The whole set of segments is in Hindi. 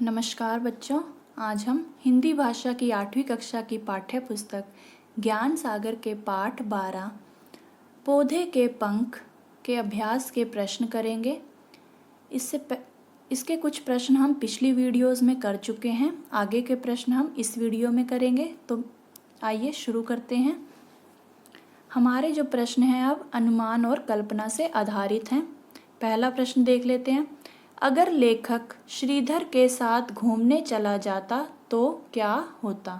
नमस्कार बच्चों, आज हम हिंदी भाषा की 8वीं कक्षा की पाठ्य पुस्तक ज्ञान सागर के पाठ 12 पौधे के पंख के अभ्यास के प्रश्न करेंगे। इसके कुछ प्रश्न हम पिछली वीडियोस में कर चुके हैं, आगे के प्रश्न हम इस वीडियो में करेंगे। तो आइए शुरू करते हैं। हमारे जो प्रश्न हैं अब अनुमान और कल्पना से आधारित हैं। पहला प्रश्न देख लेते हैं। अगर लेखक श्रीधर के साथ घूमने चला जाता तो क्या होता?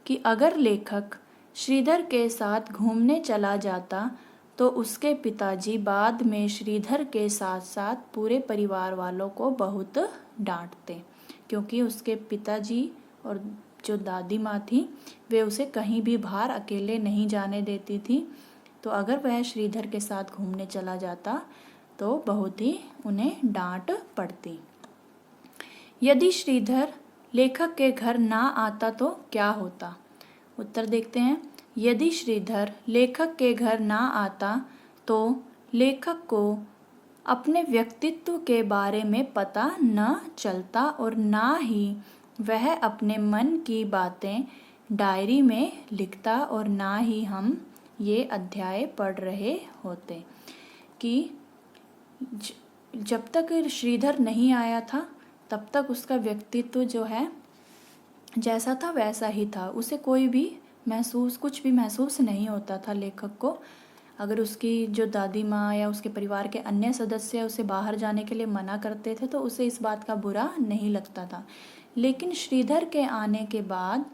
कि अगर लेखक श्रीधर के साथ घूमने चला जाता तो उसके पिताजी बाद में श्रीधर के साथ साथ पूरे परिवार वालों को बहुत डांटते, क्योंकि उसके पिताजी और जो दादी माँ थी वे उसे कहीं भी बाहर अकेले नहीं जाने देती थी। तो अगर वह श्रीधर के साथ घूमने चला जाता तो बहुत ही उन्हें डांट पड़ती। यदि श्रीधर लेखक के घर ना आता तो क्या होता? उत्तर देखते हैं। यदि श्रीधर लेखक के घर ना आता तो लेखक को अपने व्यक्तित्व के बारे में पता न चलता और ना ही वह अपने मन की बातें डायरी में लिखता और ना ही हम ये अध्याय पढ़ रहे होते। कि जब तक श्रीधर नहीं आया था तब तक उसका व्यक्तित्व जो है जैसा था वैसा ही था। उसे कोई भी कुछ भी महसूस नहीं होता था लेखक को। अगर उसकी जो दादी माँ या उसके परिवार के अन्य सदस्य उसे बाहर जाने के लिए मना करते थे तो उसे इस बात का बुरा नहीं लगता था। लेकिन श्रीधर के आने के बाद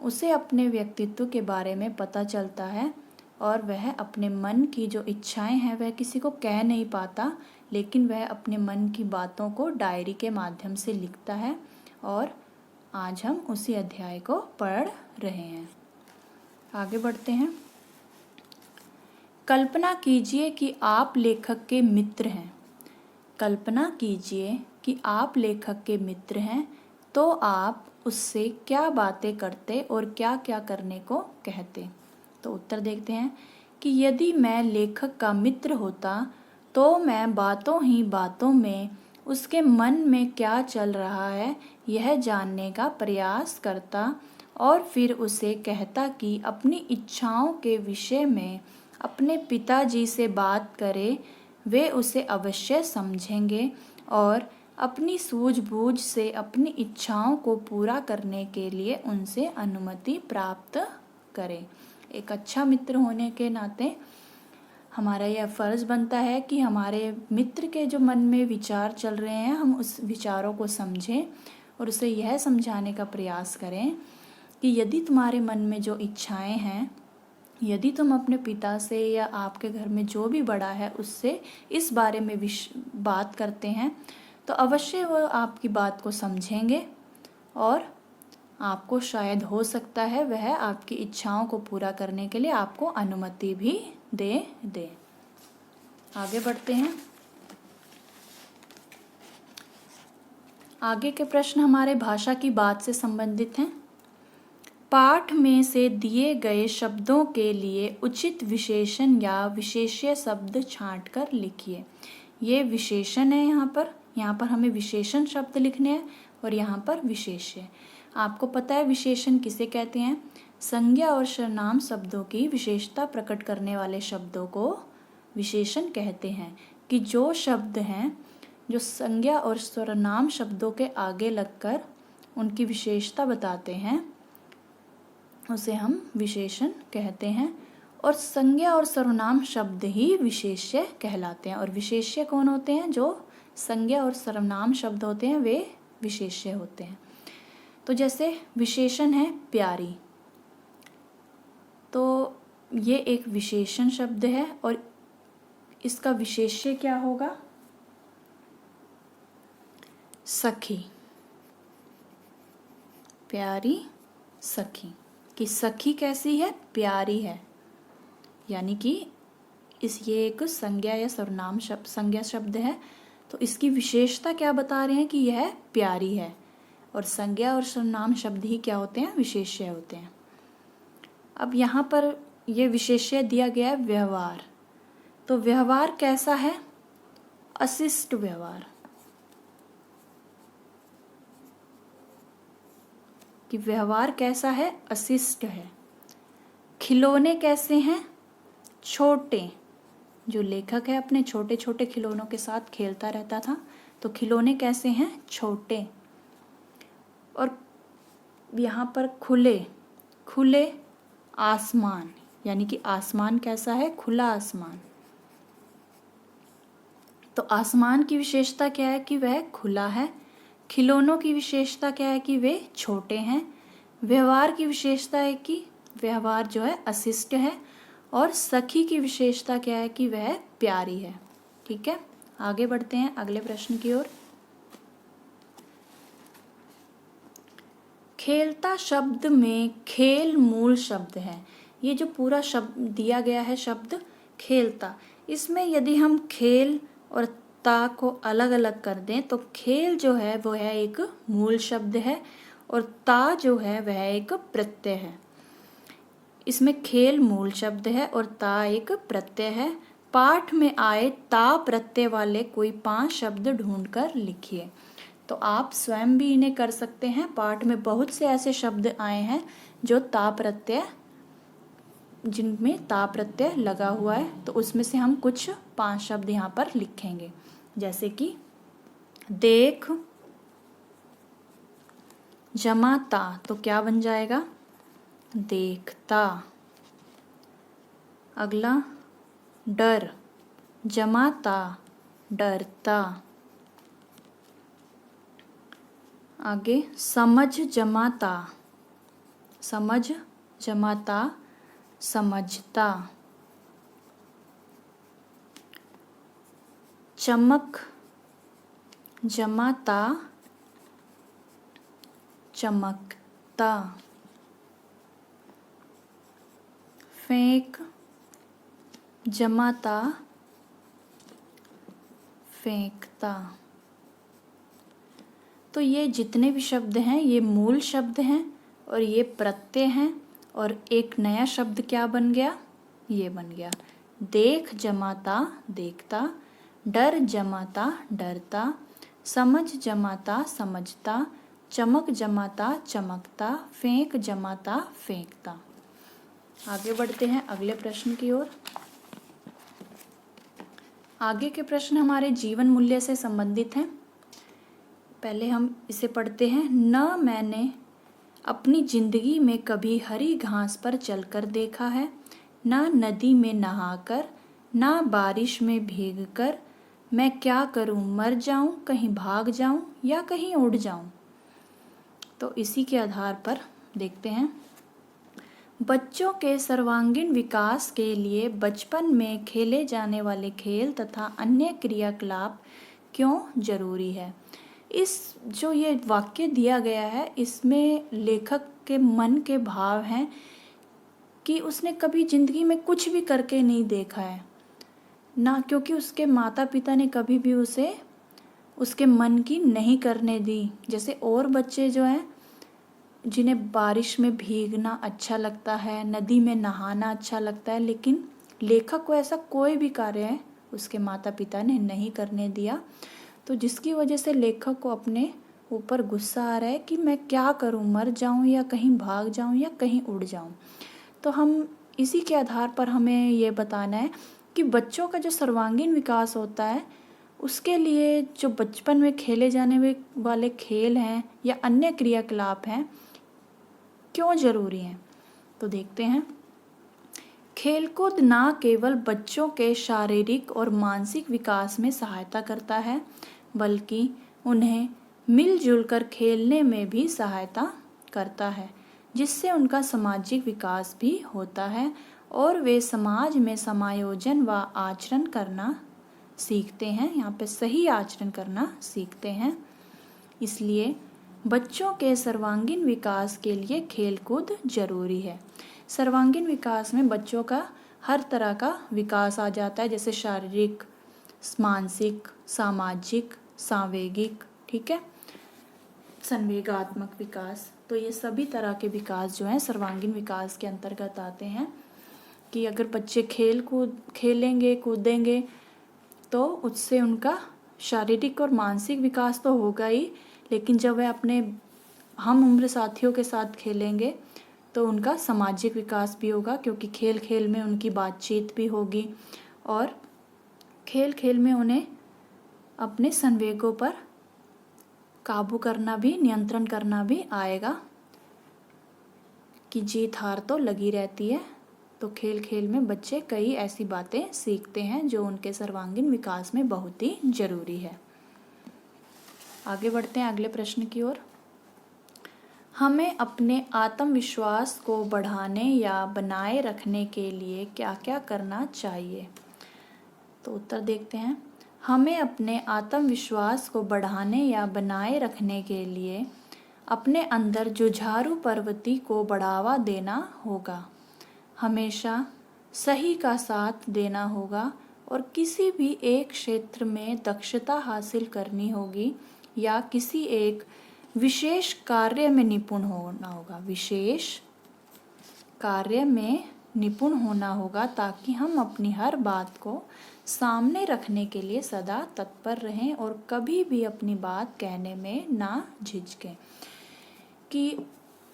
उसे अपने व्यक्तित्व के बारे में पता चलता है और वह अपने मन की जो इच्छाएं हैं वह किसी को कह नहीं पाता, लेकिन वह अपने मन की बातों को डायरी के माध्यम से लिखता है। और आज हम उसी अध्याय को पढ़ रहे हैं। आगे बढ़ते हैं। कल्पना कीजिए कि आप लेखक के मित्र हैं। कल्पना कीजिए कि आप लेखक के मित्र हैं तो आप उससे क्या बातें करते और क्या क्या करने को कहते? तो उत्तर देखते हैं कि यदि मैं लेखक का मित्र होता तो मैं बातों ही बातों में उसके मन में क्या चल रहा है यह जानने का प्रयास करता और फिर उसे कहता कि अपनी इच्छाओं के विषय में अपने पिताजी से बात करे, वे उसे अवश्य समझेंगे और अपनी सूझबूझ से अपनी इच्छाओं को पूरा करने के लिए उनसे अनुमति प्राप्त करें। एक अच्छा मित्र होने के नाते हमारा यह फ़र्ज़ बनता है कि हमारे मित्र के जो मन में विचार चल रहे हैं हम उस विचारों को समझें और उसे यह समझाने का प्रयास करें कि यदि तुम्हारे मन में जो इच्छाएं हैं, यदि तुम अपने पिता से या आपके घर में जो भी बड़ा है उससे इस बारे में बात करते हैं तो अवश्य वो आपकी बात को समझेंगे और आपको शायद हो सकता है वह आपकी इच्छाओं को पूरा करने के लिए आपको अनुमति भी दे। आगे बढ़ते हैं। आगे के प्रश्न हमारे भाषा की बात से संबंधित हैं। पाठ में से दिए गए शब्दों के लिए उचित विशेषण या विशेष्य शब्द छांटकर लिखिए। ये विशेषण है, यहाँ पर हमें विशेषण शब्द लिखने हैं और यहाँ पर विशेष्य। आपको पता है विशेषण किसे कहते हैं? संज्ञा और सर्वनाम शब्दों की विशेषता प्रकट करने वाले शब्दों को विशेषण कहते हैं। कि जो शब्द हैं जो संज्ञा और सर्वनाम शब्दों के आगे लगकर उनकी विशेषता बताते हैं उसे हम विशेषण कहते हैं। और संज्ञा और सर्वनाम शब्द ही विशेष्य कहलाते हैं। और विशेष्य कौन होते हैं? जो संज्ञा और सर्वनाम शब्द होते हैं वे विशेष्य होते हैं। तो जैसे विशेषण है प्यारी, तो ये एक विशेषण शब्द है और इसका विशेष्य क्या होगा? सखी। प्यारी सखी। कि सखी कैसी है? प्यारी है। यानी कि ये एक संज्ञा या सर्वनाम शब्द, संज्ञा शब्द है, तो इसकी विशेषता क्या बता रहे हैं कि यह प्यारी है। और संज्ञा और सर्वनाम शब्द ही क्या होते हैं? विशेष्य होते हैं। अब यहाँ पर यह विशेष्य दिया गया है व्यवहार। तो व्यवहार कैसा है? अशिष्ट व्यवहार। कि व्यवहार कैसा है, अशिष्ट है। खिलौने कैसे हैं, छोटे। जो लेखक है अपने छोटे छोटे खिलौनों के साथ खेलता रहता था, तो खिलौने कैसे हैं, छोटे। और यहाँ पर खुले, खुले आसमान, यानी कि आसमान कैसा है, खुला आसमान। तो आसमान की विशेषता क्या है कि वह खुला है। खिलौनों की विशेषता क्या है कि वे छोटे हैं। व्यवहार की विशेषता है कि व्यवहार जो है अशिष्ट है। और सखी की विशेषता क्या है कि वह प्यारी है। ठीक है, आगे बढ़ते हैं अगले प्रश्न की ओर। खेलता शब्द में खेल मूल शब्द है। ये जो पूरा शब्द दिया गया है, शब्द खेलता, इसमें यदि हम खेल और ता को अलग अलग कर दें तो खेल जो है वो है एक मूल शब्द है और ता जो है वह एक प्रत्यय है। इसमें खेल मूल शब्द है और ता एक प्रत्यय है। पाठ में आए ता प्रत्यय वाले कोई 5 शब्द ढूंढकर लिखिए। तो आप स्वयं भी इन्हें कर सकते हैं। पाठ में बहुत से ऐसे शब्द आए हैं जो ता प्रत्यय, जिनमें ता प्रत्यय लगा हुआ है, तो उसमें से हम कुछ 5 शब्द यहाँ पर लिखेंगे। जैसे कि देख जमा ता, तो क्या बन जाएगा, देखता। अगला डर जमा ता, डरता। आगे समझ जमा ता, समझ जमा ता, समझता। चमक जमा ता, चमकता। फेंक जमा ता, फेंकता। तो ये जितने भी शब्द हैं ये मूल शब्द हैं और ये प्रत्यय हैं। और एक नया शब्द क्या बन गया, ये बन गया देख जमाता, देखता। डर जमाता, डरता। समझ जमाता, समझता। चमक जमाता, चमकता। फेंक जमाता, फेंकता। आगे बढ़ते हैं अगले प्रश्न की ओर। आगे के प्रश्न हमारे जीवन मूल्य से संबंधित हैं। पहले हम इसे पढ़ते हैं। न मैंने अपनी जिंदगी में कभी हरी घास पर चलकर देखा है, न नदी में नहाकर, न बारिश में भीगकर। मैं क्या करूं, मर जाऊं, कहीं भाग जाऊं या कहीं उड़ जाऊं। तो इसी के आधार पर देखते हैं। बच्चों के सर्वांगीण विकास के लिए बचपन में खेले जाने वाले खेल तथा अन्य क्रियाकलाप क्यों जरूरी है। इस जो ये वाक्य दिया गया है, इसमें लेखक के मन के भाव हैं कि उसने कभी जिंदगी में कुछ भी करके नहीं देखा है ना, क्योंकि उसके माता पिता ने कभी भी उसे उसके मन की नहीं करने दी। जैसे और बच्चे जो हैं जिन्हें बारिश में भीगना अच्छा लगता है, नदी में नहाना अच्छा लगता है, लेकिन लेखक को ऐसा कोई भी कार्य है उसके माता पिता ने नहीं करने दिया। तो जिसकी वजह से लेखक को अपने ऊपर गुस्सा आ रहा है कि मैं क्या करूं, मर जाऊं या कहीं भाग जाऊं या कहीं उड़ जाऊं। तो हम इसी के आधार पर हमें ये बताना है कि बच्चों का जो सर्वांगीण विकास होता है उसके लिए जो बचपन में खेले जाने वाले खेल हैं या अन्य क्रियाकलाप हैं क्यों जरूरी हैं। तो देखते हैं। खेलकूद ना केवल बच्चों के शारीरिक और मानसिक विकास में सहायता करता है, बल्कि उन्हें मिलजुल कर खेलने में भी सहायता करता है, जिससे उनका सामाजिक विकास भी होता है और वे समाज में समायोजन व आचरण करना सीखते हैं। यहाँ पे सही आचरण करना सीखते हैं। इसलिए बच्चों के सर्वांगीण विकास के लिए खेलकूद जरूरी है। सर्वांगीण विकास में बच्चों का हर तरह का विकास आ जाता है, जैसे शारीरिक, मानसिक, सामाजिक, सांवेगिक, ठीक है, संवेगात्मक विकास। तो ये सभी तरह के विकास जो हैं सर्वांगीण विकास के अंतर्गत आते हैं। कि अगर बच्चे खेलेंगे कूदेंगे तो उससे उनका शारीरिक और मानसिक विकास तो होगा ही, लेकिन जब वह अपने हम उम्र साथियों के साथ खेलेंगे तो उनका सामाजिक विकास भी होगा, क्योंकि खेल खेल में उनकी बातचीत भी होगी और खेल खेल में उन्हें अपने संवेगों पर काबू करना भी, नियंत्रण करना भी आएगा कि जीत हार तो लगी रहती है। तो खेल खेल में बच्चे कई ऐसी बातें सीखते हैं जो उनके सर्वांगीण विकास में बहुत ही ज़रूरी है। आगे बढ़ते हैं अगले प्रश्न की ओर। हमें अपने आत्मविश्वास को बढ़ाने या बनाए रखने के लिए क्या क्या करना चाहिए? तो उत्तर देखते हैं। हमें अपने आत्मविश्वास को बढ़ाने या बनाए रखने के लिए अपने अंदर जुझारू प्रवृत्ति को बढ़ावा देना होगा, हमेशा सही का साथ देना होगा और किसी भी एक क्षेत्र में दक्षता हासिल करनी होगी या किसी एक विशेष कार्य में निपुण होना होगा, विशेष कार्य में निपुण होना होगा, ताकि हम अपनी हर बात को सामने रखने के लिए सदा तत्पर रहें और कभी भी अपनी बात कहने में ना झिझकें। कि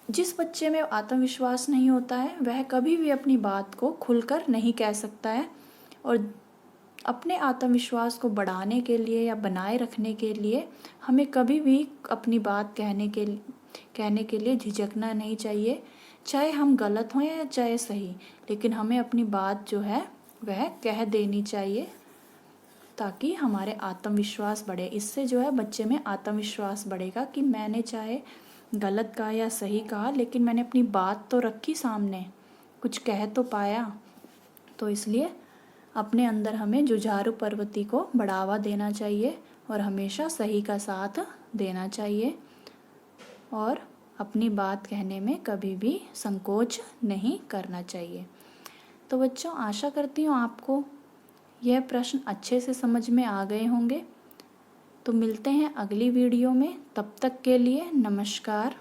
जिस बच्चे में आत्मविश्वास नहीं होता है वह कभी भी अपनी बात को खुलकर नहीं कह सकता है, और अपने आत्मविश्वास को बढ़ाने के लिए या बनाए रखने के लिए हमें कभी भी अपनी बात कहने के लिए झिझकना नहीं चाहिए, चाहे हम गलत हों या चाहे सही, लेकिन हमें अपनी बात जो है वह कह देनी चाहिए ताकि हमारे आत्मविश्वास बढ़े। इससे जो है बच्चे में आत्मविश्वास बढ़ेगा कि मैंने चाहे गलत कहा या सही कहा, लेकिन मैंने अपनी बात तो रखी सामने, कुछ कह तो पाया। तो इसलिए अपने अंदर हमें जुझारू प्रवृत्ति को बढ़ावा देना चाहिए और हमेशा सही का साथ देना चाहिए और अपनी बात कहने में कभी भी संकोच नहीं करना चाहिए। तो बच्चों, आशा करती हूँ आपको यह प्रश्न अच्छे से समझ में आ गए होंगे। तो मिलते हैं अगली वीडियो में, तब तक के लिए नमस्कार।